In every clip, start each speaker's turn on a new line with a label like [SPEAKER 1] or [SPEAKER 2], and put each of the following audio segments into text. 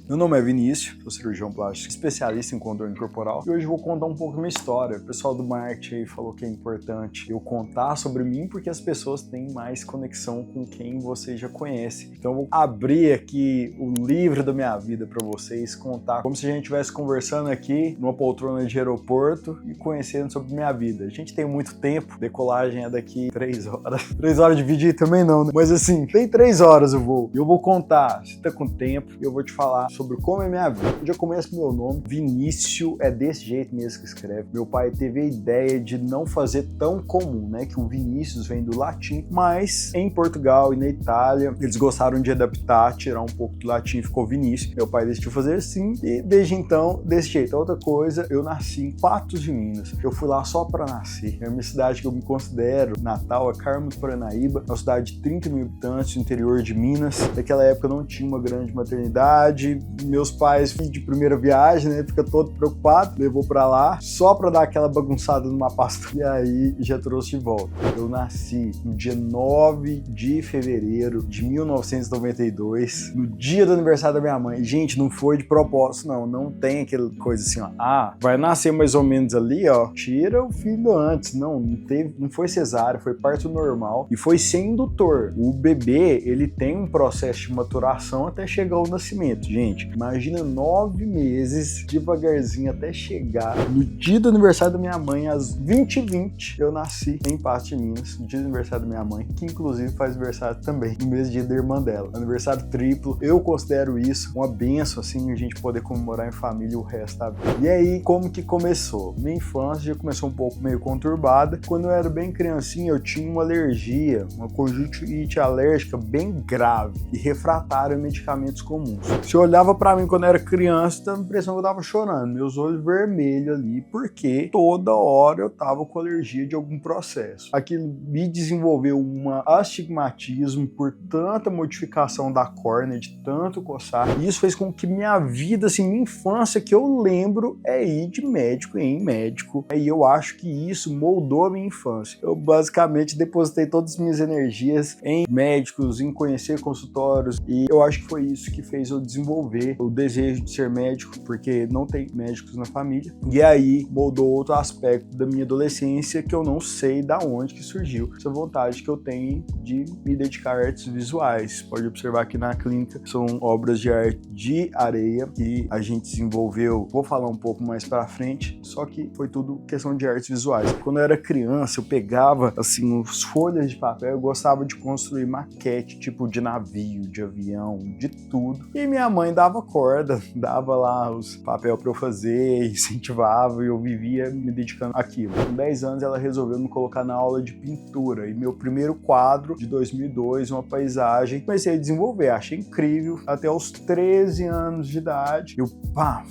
[SPEAKER 1] Meu nome é Vinícius, sou cirurgião plástico especialista em controle corporal e hoje eu vou contar um pouco da minha história. O pessoal do marketing aí falou que é importante eu contar sobre mim porque as pessoas têm mais conexão com quem você já conhece. Então eu vou abrir aqui o livro da minha vida para vocês, contar como se a gente estivesse conversando aqui numa poltrona de aeroporto e conhecendo sobre minha vida. A gente tem muito tempo, decolagem é daqui 3 horas. 3 horas de vídeo também não, né? Mas assim, tem 3 horas o voo. Eu vou contar, se tá com tempo, eu vou te falar sobre como é minha vida. Eu já começo com meu nome, Vinícius, é desse jeito mesmo que escreve. Meu pai teve a ideia de não fazer tão comum, né? Que o Vinícius vem do latim, mas em Portugal e na Itália, eles gostaram de adaptar, tirar um pouco do latim, ficou Vinícius. Meu pai decidiu fazer assim e desde então, desse jeito. Outra coisa, eu nasci em Patos de Minas. Eu fui lá só pra nascer. É uma cidade que eu me considero natal, é Carmo do Paranaíba, uma cidade de 30 mil habitantes no interior de Minas. Naquela época não tinha uma grande maternidade. Meus pais, filho de primeira viagem, né? Fica todo preocupado, levou pra lá só pra dar aquela bagunçada numa pasta. E aí já trouxe de volta. Eu nasci no dia 9 de fevereiro de 1992, no dia do aniversário da minha mãe. Gente, não foi de propósito, não tem aquela coisa assim, ó. Ah, vai nascer mais ou menos ali, ó. Tira o filho antes. Não foi cesárea, foi parto normal e foi sem indutor. O bebê, ele tem um processo de maturação até chegar ao nascimento, gente. Imagina 9 meses devagarzinho até chegar no dia do aniversário da minha mãe, às 20h20, eu nasci em Patos de Minas, no dia do aniversário da minha mãe, que inclusive faz aniversário também, no mesmo dia da irmã dela. Aniversário triplo, eu considero isso uma benção, assim, a gente poder comemorar em família o resto da vida. E aí, como que começou? Minha infância já começou um pouco meio conturbada. Quando eu era bem criancinha, eu tinha uma alergia, uma conjuntivite alérgica bem grave e refratária a medicamentos comuns. Se eu olhava pra mim quando eu era criança, dava a impressão que eu tava chorando, meus olhos vermelhos ali, porque toda hora eu tava com alergia de algum processo. Aquilo me desenvolveu um astigmatismo por tanta modificação da córnea, de tanto coçar. E isso fez com que minha vida, assim, minha infância, que eu lembro, é ir de médico em médico. E eu acho que isso moldou a minha infância. Eu basicamente depositei todas as minhas energias em médicos, em conhecer consultórios, e eu acho que foi isso que fez eu desenvolver o desejo de ser médico, porque não tem médicos na família. E aí moldou outro aspecto da minha adolescência que eu não sei da onde que surgiu. Essa vontade que eu tenho de me dedicar a artes visuais. Pode observar que na clínica são obras de arte de areia que a gente desenvolveu. Vou falar um pouco mais pra frente, só que foi tudo questão de artes visuais. Quando eu era criança, eu pegava assim as folhas de papel, eu gostava de construir maquete, tipo de navio, de avião, de tudo. E minha mãe dava corda, dava lá os papel para eu fazer, incentivava e eu vivia me dedicando àquilo. Com 10 anos ela resolveu me colocar na aula de pintura e meu primeiro quadro de 2002, uma paisagem, comecei a desenvolver, achei incrível. Até os 13 anos de idade, eu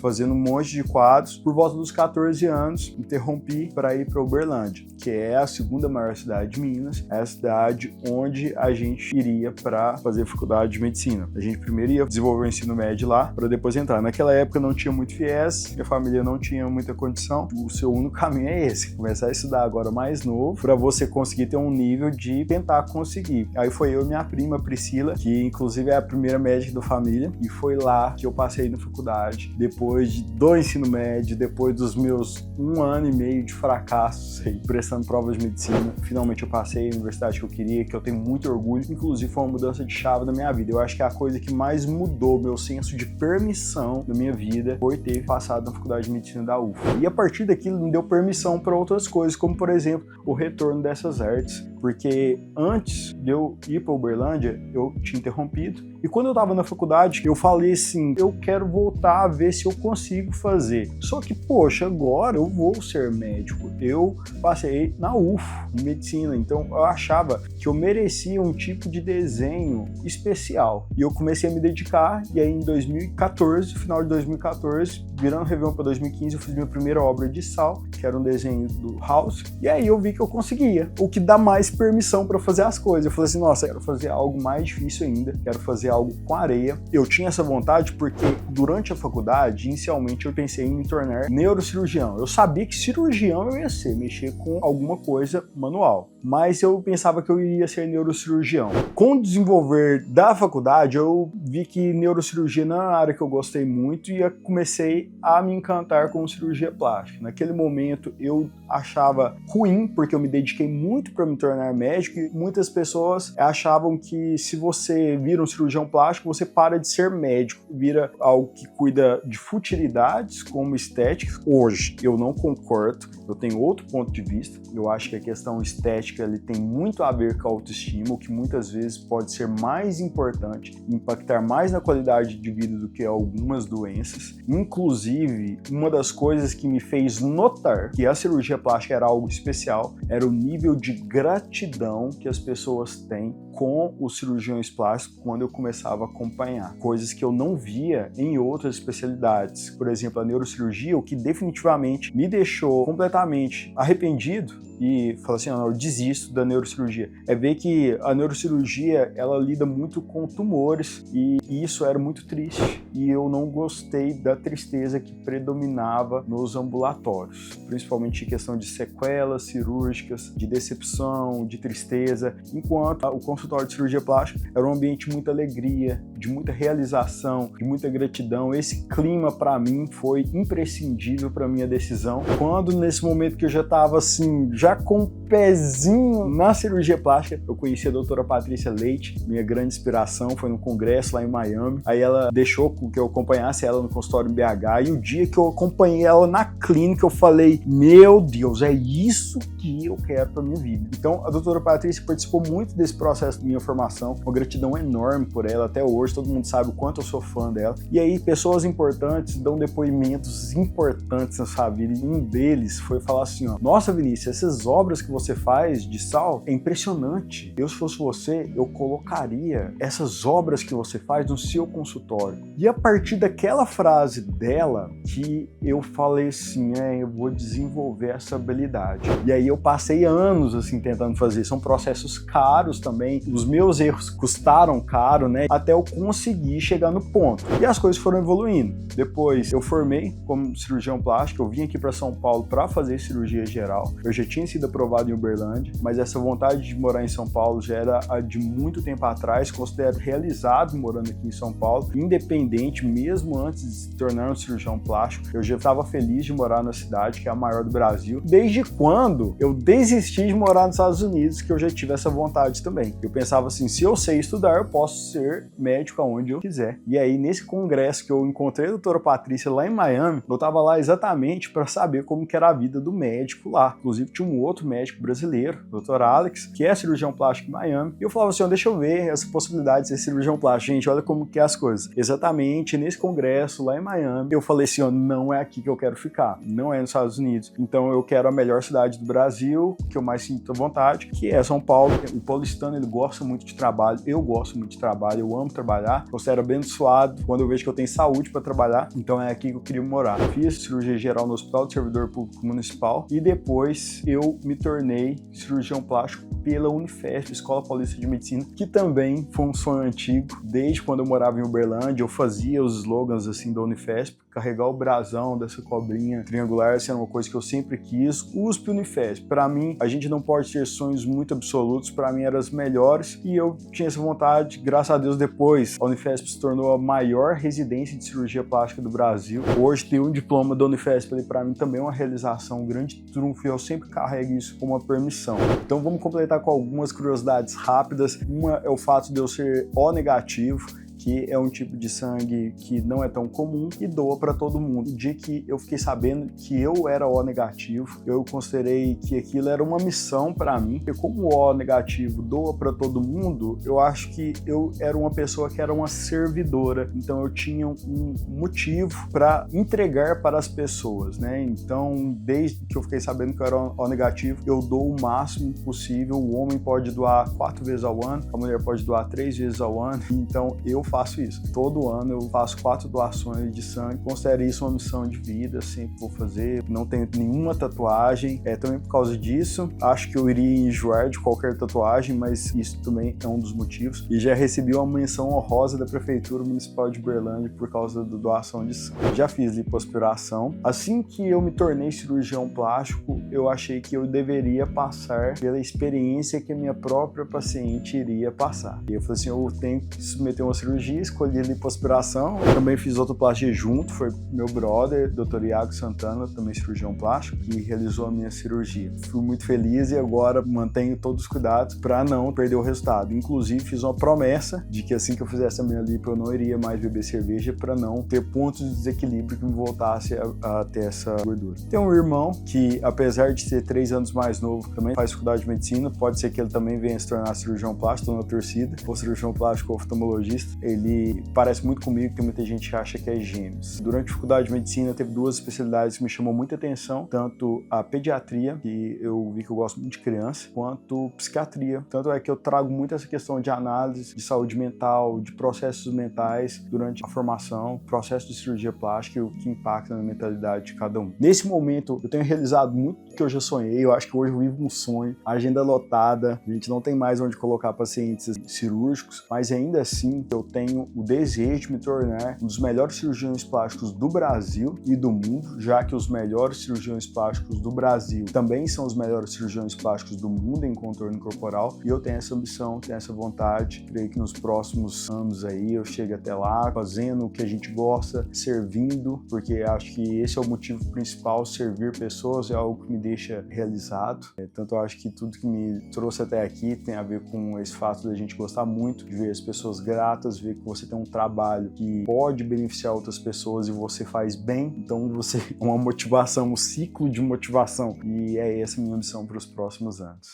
[SPEAKER 1] fazendo um monte de quadros. Por volta dos 14 anos, interrompi para ir para Uberlândia, que é a segunda maior cidade de Minas, é a cidade onde a gente iria para fazer faculdade de medicina. A gente primeiro ia desenvolver o ensino médio lá, para depois entrar. Naquela época não tinha muito FIES, minha família não tinha muita condição. O seu único caminho é esse, começar a estudar agora mais novo, para você conseguir ter um nível de tentar conseguir. Aí foi eu e minha prima Priscila, que inclusive é a primeira médica da família, e foi lá que eu passei na faculdade, depois do ensino médio, depois dos meus 1 ano e meio de fracassos, prestando provas de medicina. Finalmente eu passei a universidade que eu queria, que eu tenho muito orgulho, inclusive foi uma mudança de chave na minha vida. Eu acho que a coisa que mais mudou meu senso de permissão na minha vida foi ter passado na faculdade de medicina da UFA. E a partir daquilo me deu permissão para outras coisas, como por exemplo, o retorno dessas artes, porque antes de eu ir para Uberlândia, eu tinha interrompido. E quando eu estava na faculdade, eu falei assim, eu quero voltar a ver se eu consigo fazer. Só que, poxa, agora eu vou ser médico. Eu passei na UFA, em medicina, então eu achava que eu merecia um tipo de desenho especial. E eu comecei a me dedicar, e aí em 2014, final de 2014, virando Réveillon para 2015, eu fiz minha primeira obra de sal, que era um desenho do House, e aí eu vi que eu conseguia, o que dá mais permissão para fazer as coisas. Eu falei assim, nossa, quero fazer algo mais difícil ainda, quero fazer algo com areia. Eu tinha essa vontade porque durante a faculdade, inicialmente eu pensei em me tornar neurocirurgião. Eu sabia que cirurgião eu ia ser, mexer com alguma coisa manual. mas eu pensava que eu iria ser neurocirurgião. Com o desenvolver da faculdade, eu vi que neurocirurgia não é uma área que eu gostei muito e eu comecei a me encantar com cirurgia plástica. Naquele momento eu achava ruim, porque eu me dediquei muito para me tornar médico e muitas pessoas achavam que se você vira um cirurgião plástico, você para de ser médico, vira algo que cuida de futilidades como estética. Hoje eu não concordo, eu tenho outro ponto de vista. Eu acho que a questão estética ele tem muito a ver com a autoestima, o que muitas vezes pode ser mais importante, impactar mais na qualidade de vida do que algumas doenças. Inclusive, uma das coisas que me fez notar que a cirurgia plástica era algo especial era o nível de gratidão que as pessoas têm com os cirurgiões plásticos quando eu começava a acompanhar. Coisas que eu não via em outras especialidades. Por exemplo, a neurocirurgia, o que definitivamente me deixou completamente arrependido e falar assim, eu desisto da neurocirurgia. É ver que a neurocirurgia, ela lida muito com tumores e isso era muito triste. E eu não gostei da tristeza que predominava nos ambulatórios, principalmente em questão de sequelas cirúrgicas, de decepção, de tristeza, enquanto o consultório de cirurgia plástica era um ambiente de muita alegria, de muita realização, de muita gratidão. Esse clima, para mim, foi imprescindível para minha decisão. Quando, nesse momento que eu já estava assim, já com um pezinho na cirurgia plástica, eu conheci a doutora Patrícia Leite, minha grande inspiração, foi num congresso lá em Miami. Aí ela deixou que eu acompanhasse ela no consultório em BH, e o dia que eu acompanhei ela na clínica, eu falei, meu Deus, é isso que eu quero para minha vida. Então, a doutora Patrícia participou muito desse processo de minha formação, uma gratidão enorme por ela, até hoje, todo mundo sabe o quanto eu sou fã dela. E aí, pessoas importantes dão depoimentos importantes na sua vida, e um deles foi falar assim, nossa, Vinícius, essas obras que você faz de sal é impressionante. Eu, se fosse você, eu colocaria essas obras que você faz no seu consultório. E a partir daquela frase dela, que eu falei assim, eu vou desenvolver essa habilidade. E aí eu passei anos assim tentando fazer. São processos caros também. Os meus erros custaram caro, né? Até eu conseguir chegar no ponto. E as coisas foram evoluindo. Depois eu formei como cirurgião plástico. Eu vim aqui para São Paulo para fazer cirurgia geral. Eu já tinha sido aprovado em Uberlândia, mas essa vontade de morar em São Paulo já era de muito tempo atrás. Considero realizado morando aqui em São Paulo, independente, mesmo antes de se tornar um cirurgião plástico. Eu já estava feliz de morar na cidade, que é a maior do Brasil, desde quando eu desisti de morar nos Estados Unidos, que eu já tive essa vontade também. Eu pensava assim, se eu sei estudar, eu posso ser médico aonde eu quiser. E aí, nesse congresso que eu encontrei a doutora Patrícia lá em Miami, eu estava lá exatamente para saber como que era a vida do médico lá. Inclusive, tinha um outro médico brasileiro, o Dr. Alex, que é cirurgião plástico em Miami, e eu falava assim, deixa eu ver essa possibilidade de ser cirurgião plástico. Gente, olha como que é as coisas. Exatamente nesse congresso lá em Miami, eu falei assim, não é aqui que eu quero ficar, não é nos Estados Unidos. Então eu quero a melhor cidade do Brasil, que eu mais sinto vontade, que é São Paulo. O paulistano, ele gosta muito de trabalho, eu gosto muito de trabalho, eu amo trabalhar, considero abençoado quando eu vejo que eu tenho saúde para trabalhar, então é aqui que eu queria morar. Fiz cirurgia geral no Hospital do Servidor Público Municipal e depois eu me tornei cirurgião plástico pela Unifesp, Escola Paulista de Medicina, que também foi um sonho antigo. Desde quando eu morava em Uberlândia, eu fazia os slogans assim da Unifesp, carregar o brasão dessa cobrinha triangular, essa era uma coisa que eu sempre quis. USP e Unifesp, para mim, a gente não pode ter sonhos muito absolutos, para mim eram as melhores e eu tinha essa vontade. Graças a Deus, depois a Unifesp se tornou a maior residência de cirurgia plástica do Brasil. Hoje ter um diploma da Unifesp, para mim também é uma realização, um grande trunfo, e eu sempre carrego isso como uma permissão. Então vamos completar com algumas curiosidades rápidas. Uma é o fato de eu ser O negativo, que é um tipo de sangue que não é tão comum e doa para todo mundo. O dia que eu fiquei sabendo que eu era O negativo, eu considerei que aquilo era uma missão para mim, porque como o O negativo doa para todo mundo, eu acho que eu era uma pessoa que era uma servidora, então eu tinha um motivo para entregar para as pessoas, né? Então, desde que eu fiquei sabendo que eu era O negativo, eu dou o máximo possível. O homem pode doar 4 vezes ao ano, a mulher pode doar 3 vezes ao ano, então eu faço isso. Todo ano eu faço 4 doações de sangue, considero isso uma missão de vida, sempre vou fazer, não tenho nenhuma tatuagem, também por causa disso, acho que eu iria enjoar de qualquer tatuagem, mas isso também é um dos motivos, e já recebi uma menção honrosa da Prefeitura Municipal de Uberlândia por causa da doação de sangue. Já fiz lipoaspiração. Assim que eu me tornei cirurgião plástico, eu achei que eu deveria passar pela experiência que a minha própria paciente iria passar. E eu falei assim, eu tenho que submeter uma cirurgia, escolhi lipoaspiração, eu também fiz autoplastia junto, foi meu brother, Dr. Iago Santana, também cirurgião plástico, que realizou a minha cirurgia. Fui muito feliz e agora mantenho todos os cuidados para não perder o resultado. Inclusive, fiz uma promessa de que assim que eu fizesse a minha lipo, eu não iria mais beber cerveja para não ter pontos de desequilíbrio que me voltasse a ter essa gordura. Tenho um irmão que, apesar de ser 3 anos mais novo, também faz faculdade de medicina, pode ser que ele também venha se tornar cirurgião plástico, estou na torcida, ou cirurgião plástico ou oftalmologista. Ele parece muito comigo, tem muita gente que acha que é gêmeos. Durante a faculdade de medicina, teve 2 especialidades que me chamou muita atenção, tanto a pediatria, que eu vi que eu gosto muito de criança, quanto psiquiatria. Tanto é que eu trago muito essa questão de análise, de saúde mental, de processos mentais durante a formação, processo de cirurgia plástica e o que impacta na mentalidade de cada um. Nesse momento, eu tenho realizado muito do que eu já sonhei, eu acho que hoje eu vivo um sonho, a agenda lotada, a gente não tem mais onde colocar pacientes cirúrgicos, mas ainda assim eu tenho o desejo de me tornar um dos melhores cirurgiões plásticos do Brasil e do mundo, já que os melhores cirurgiões plásticos do Brasil também são os melhores cirurgiões plásticos do mundo em contorno corporal, e eu tenho essa ambição, tenho essa vontade, creio que nos próximos anos aí eu chego até lá, fazendo o que a gente gosta, servindo, porque acho que esse é o motivo principal, servir pessoas é algo que me deixa realizado, tanto eu acho que tudo que me trouxe até aqui tem a ver com esse fato da gente gostar muito de ver as pessoas gratas, ver que você tem um trabalho que pode beneficiar outras pessoas e você faz bem, então você é uma motivação, um ciclo de motivação, e é essa a minha missão para os próximos anos.